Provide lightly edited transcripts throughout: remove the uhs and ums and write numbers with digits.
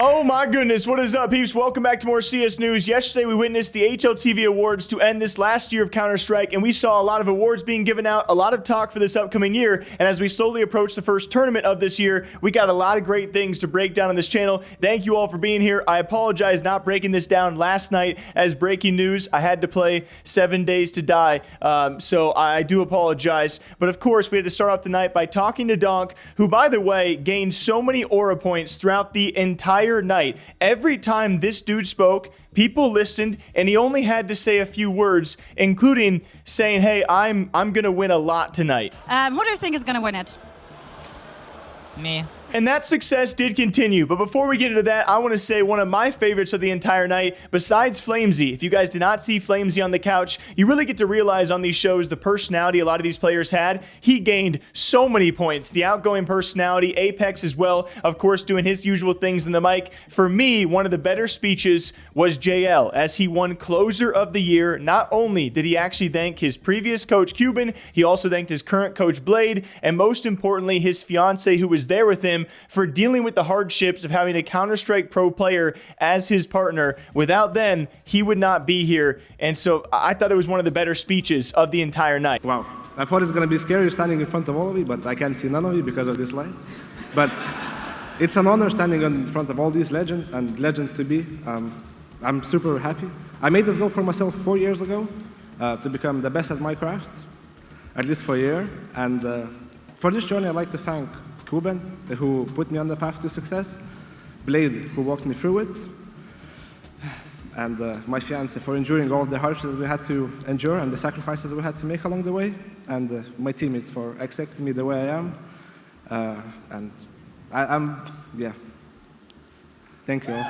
Oh my goodness, what is up, peeps? Welcome back to more CS news. Yesterday we witnessed the HLTV Awards to end this last year of Counter-Strike, and we saw a lot of awards being given out, a lot of talk for this upcoming year, and as we slowly approach the first tournament of this year, we got a lot of great things to break down on this channel. Thank you all for being here. I apologize not breaking this down last night as breaking news. I had to play 7 Days to Die, so I do apologize. But of course, we had to start off the night by talking to Donk, who, by the way, gained so many aura points throughout the entire night. Every time this dude spoke, people listened, and he only had to say a few words, including saying, "Hey, I'm gonna win a lot tonight." Who do you think is gonna win it? Me. And that success did continue, but before we get into that, I want to say one of my favorites of the entire night, besides Flamesy. If you guys did not see Flamesy on the couch, you really get to realize on these shows the personality a lot of these players had. He gained so many points. The outgoing personality, Apex as well, of course, doing his usual things in the mic. For me, one of the better speeches was JL, as he won Closer of the Year. Not only did he actually thank his previous coach, Cuban, he also thanked his current coach, Blade, and most importantly, his fiance who was there with him, for dealing with the hardships of having a Counter-Strike pro player as his partner. Without them, he would not be here. And so I thought it was one of the better speeches of the entire night. Wow. I thought it's going to be scary standing in front of all of you, but I can't see none of you because of these lights. But it's an honor standing in front of all these legends and legends to be. I'm super happy. I made this goal for myself 4 years ago to become the best at my craft, at least for a year. And for this journey, I'd like to thank Cuban, who put me on the path to success, Blade, who walked me through it, and my fiance for enduring all the hardships we had to endure and the sacrifices we had to make along the way, and my teammates for accepting me the way I am. And yeah. Thank you all.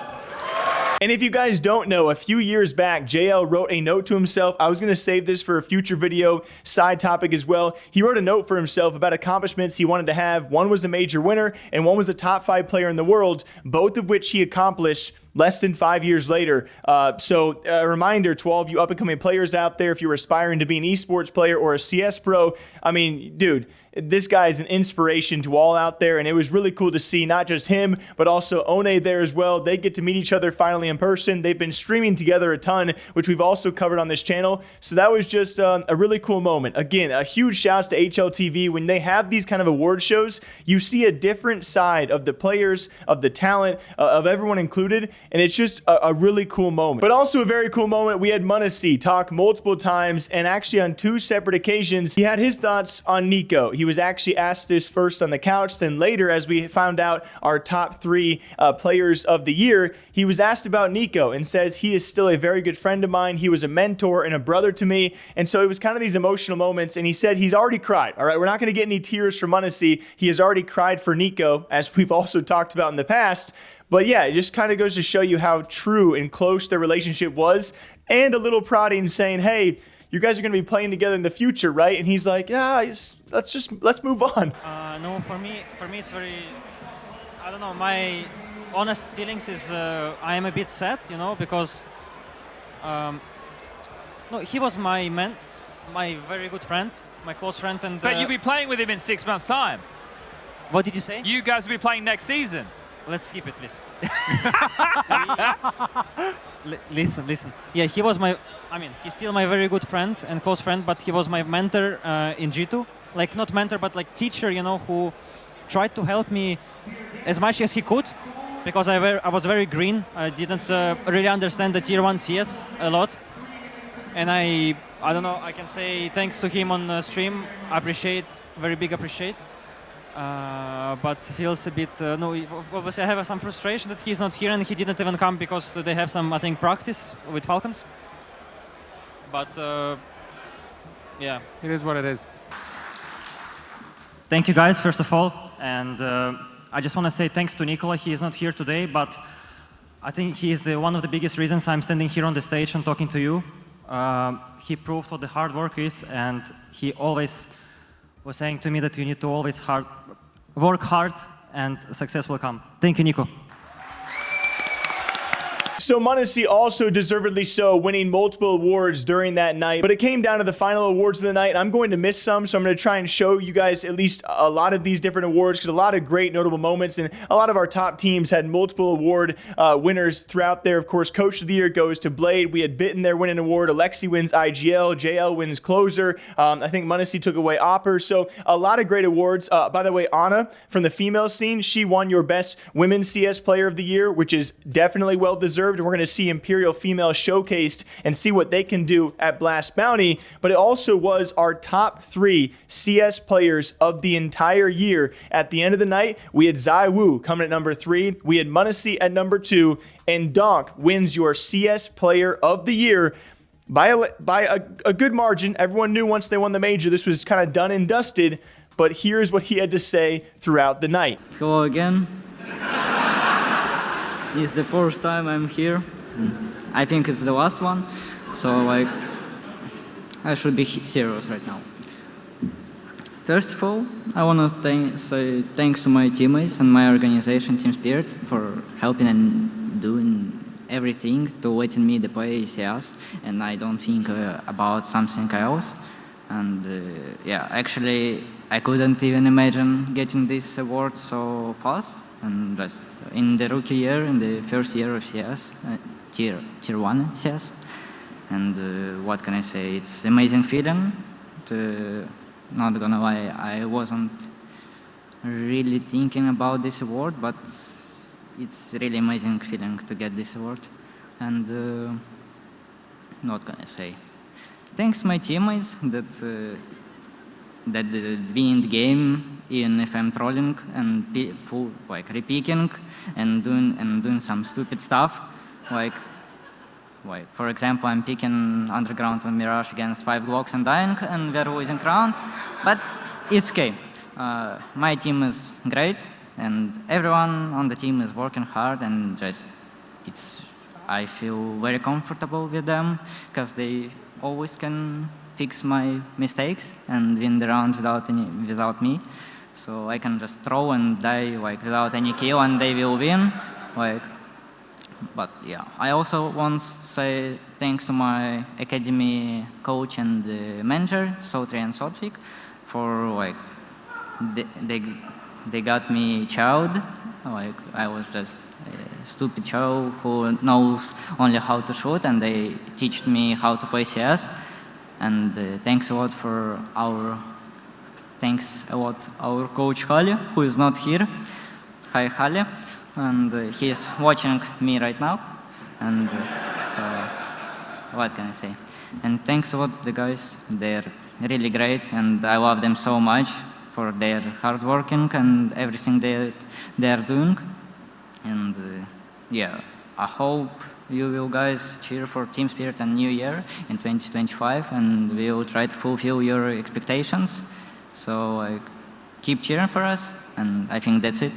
And if you guys don't know, a few years back, JL wrote a note to himself. I was going to save this for a future video, side topic as well. He wrote a note for himself about accomplishments he wanted to have. One was a major winner, and one was a top 5 player in the world, both of which he accomplished less than 5 years later. So a reminder to all of you up-and-coming players out there, if you're aspiring to be an esports player or a CS pro, I mean, dude, this guy is an inspiration to all out there, and it was really cool to see not just him, but also Ohne there as well. They get to meet each other finally in person. They've been streaming together a ton, which we've also covered on this channel. So that was just a really cool moment. Again, a huge shouts to HLTV. When they have these kind of award shows, you see a different side of the players, of the talent, of everyone included, and it's just a really cool moment. But also a very cool moment, we had M0nesy talk multiple times, and actually on 2 separate occasions, he had his thoughts on NiKo. He was actually asked this first on the couch, then later, as we found out our top 3 players of the year, he was asked about NiKo and says he is still a very good friend of mine. He was a mentor and a brother to me, and so it was kind of these emotional moments, and he said he's already cried. All right, we're not going to get any tears from M0nesy. He has already cried for NiKo, as we've also talked about in the past. But yeah, it just kind of goes to show you how true and close their relationship was, and a little prodding saying, "Hey, you guys are going to be playing together in the future, right?" And he's like, "Yeah, let's move on." No, for me it's very, I don't know, my honest feelings is I am a bit sad, you know, because no, he was my very good friend, my close friend, and but you'll be playing with him in 6 months' time. What did you say? You guys will be playing next season. Let's skip it, please. Listen. Yeah, he was he's still my very good friend and close friend, but he was my mentor in G2. Like, not mentor, but like teacher, you know, who tried to help me as much as he could, because I was very green. I didn't really understand the tier 1 CS a lot. And I don't know, I can say thanks to him on stream, very big appreciate. But feels a bit, no, obviously I have some frustration that he's not here and he didn't even come because they have some, I think, practice with Falcons. But yeah. It is what it is. Thank you guys, first of all. And I just want to say thanks to Nikola. He is not here today, but I think he is one of the biggest reasons I'm standing here on the stage and talking to you. He proved what the hard work is, and he always was saying to me that you need to always work hard and success will come. Thank you, NiKo. So M0nesy also deservedly so, winning multiple awards during that night. But it came down to the final awards of the night, and I'm going to miss some, so I'm going to try and show you guys at least a lot of these different awards, because a lot of great notable moments, and a lot of our top teams had multiple award winners throughout there. Of course, Coach of the Year goes to Blade. We had Bitten there winning an award. Alexi wins IGL. JL wins Closer. I think M0nesy took away Opper. So a lot of great awards. By the way, Anna from the female scene, she won your best women's CS player of the year, which is definitely well deserved. And we're going to see Imperial female showcased and see what they can do at Blast Bounty. But it also was our top 3 CS players of the entire year. At the end of the night, we had ZywOo coming at number 3. We had M0nesy at number 2. And Donk wins your CS player of the year by a good margin. Everyone knew once they won the major, this was kind of done and dusted. But here's what he had to say throughout the night. Hello again. It's the first time I'm here. I think it's the last one. So like, I should be serious right now. First of all, I want to say thanks to my teammates and my organization, Team Spirit, for helping and doing everything to letting me to play CS, and I don't think about something else. And yeah, actually, I couldn't even imagine getting this award so fast. And just in the rookie year, in the first year of CS, tier 1 CS. And what can I say? It's amazing feeling. Not gonna lie, I wasn't really thinking about this award, but it's really amazing feeling to get this award. And what can I say? Thanks my teammates that win the game, even if I'm trolling and repicking and doing some stupid stuff, like for example, I'm picking Underground and Mirage against 5 Glocks and dying, and we're losing round, but it's okay. My team is great, and everyone on the team is working hard, and I feel very comfortable with them because they always can fix my mistakes and win the round without me. So I can just throw and die without any kill, and they will win. But yeah, I also want to say thanks to my academy coach and manager, Sotri and Sotfik, for they got me child. I was just a stupid child who knows only how to shoot, and they taught me how to play CS. And thanks a lot our coach Hali, who is not here. Hi Hali. And he is watching me right now, and so what can I say? And thanks a lot the guys, they're really great, and I love them so much for their hard working and everything they're doing. And yeah, I hope you will guys cheer for Team Spirit and New Year in 2025, and we will try to fulfill your expectations. So keep cheering for us, and I think that's it.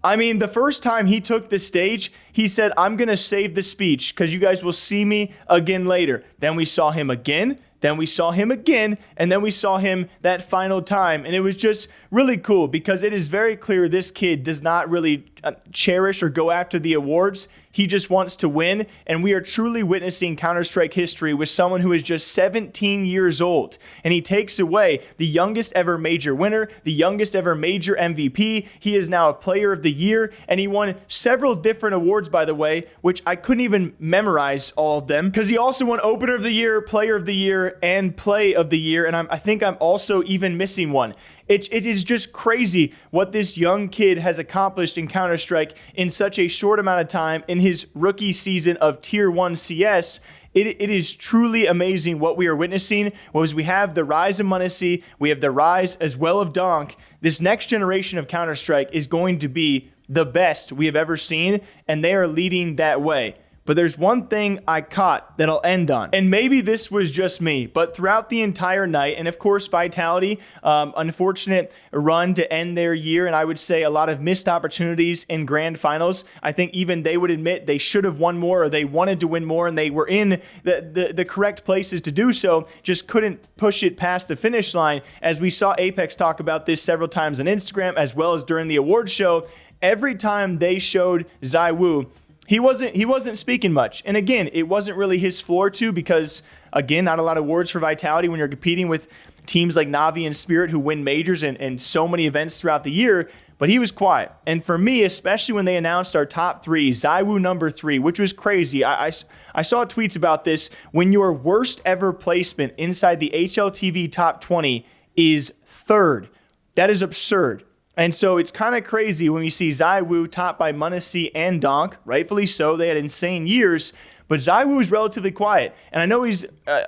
I mean, the first time he took the stage, he said, I'm going to save the speech because you guys will see me again later. Then we saw him again. Then we saw him again, and then we saw him that final time. And it was just really cool because it is very clear this kid does not really cherish or go after the awards. He just wants to win, and we are truly witnessing Counter-Strike history with someone who is just 17 years old, and he takes away the youngest ever major winner, the youngest ever major MVP. He is now a player of the year, and he won several different awards, by the way, which I couldn't even memorize all of them, because he also won Opener of the Year, Player of the Year, and Play of the Year, and I think I'm also even missing one. It is just crazy what this young kid has accomplished in Counter-Strike in such a short amount of time in his rookie season of Tier 1 CS. It is truly amazing what we are witnessing. As we have the rise of M0nesy, we have the rise as well of Donk. This next generation of Counter-Strike is going to be the best we have ever seen, and they are leading that way. But there's one thing I caught that I'll end on. And maybe this was just me, but throughout the entire night, and of course Vitality, unfortunate run to end their year, and I would say a lot of missed opportunities in grand finals. I think even they would admit they should have won more, or they wanted to win more, and they were in the correct places to do so, just couldn't push it past the finish line. As we saw Apex talk about this several times on Instagram, as well as during the awards show, every time they showed ZywOo, he wasn't speaking much. And again, it wasn't really his floor too, because again, not a lot of words for Vitality when you're competing with teams like NAVI and Spirit who win majors and so many events throughout the year. But he was quiet. And for me, especially when they announced our top three, ZywOo number 3, which was crazy. I saw tweets about this. When your worst ever placement inside the HLTV top 20 is 3rd, that is absurd. And so it's kind of crazy when you see ZywOo topped by M0nesy and Donk, rightfully so. They had insane years, but ZywOo is relatively quiet. And I know he's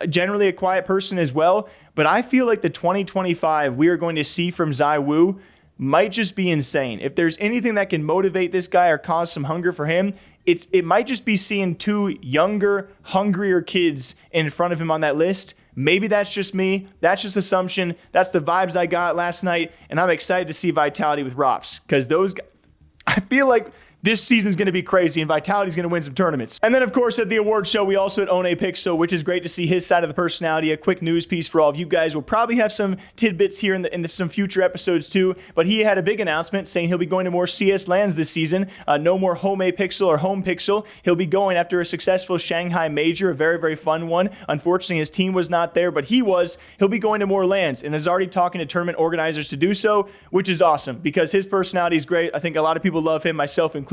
generally a quiet person as well, but I feel like the 2025 we are going to see from ZywOo might just be insane. If there's anything that can motivate this guy or cause some hunger for him, it might just be seeing 2 younger, hungrier kids in front of him on that list. Maybe that's just me. That's just assumption. That's the vibes I got last night, and I'm excited to see Vitality with Rops, because those guys, I feel like this season's going to be crazy, and Vitality's going to win some tournaments. And then, of course, at the award show, we also had OhnePixel, which is great to see his side of the personality. A quick news piece for all of you guys. We'll probably have some tidbits here in some future episodes too, but he had a big announcement saying he'll be going to more CS lands this season. No more OhnePixel or HomePixel. He'll be going after a successful Shanghai major, a very, very fun one. Unfortunately, his team was not there, but he was. He'll be going to more lands and is already talking to tournament organizers to do so, which is awesome because his personality is great. I think a lot of people love him, myself included.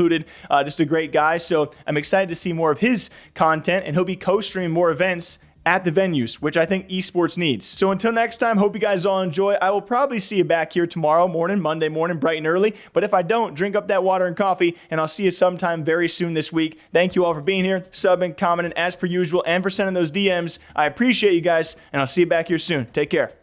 Just a great guy. So I'm excited to see more of his content, and he'll be co-streaming more events at the venues, which I think esports needs. So until next time, hope you guys all enjoy. I will probably see you back here tomorrow morning, Monday morning, bright and early. But if I don't, drink up that water and coffee, and I'll see you sometime very soon this week. Thank you all for being here, subbing, commenting as per usual, and for sending those DMs. I appreciate you guys, and I'll see you back here soon. Take care.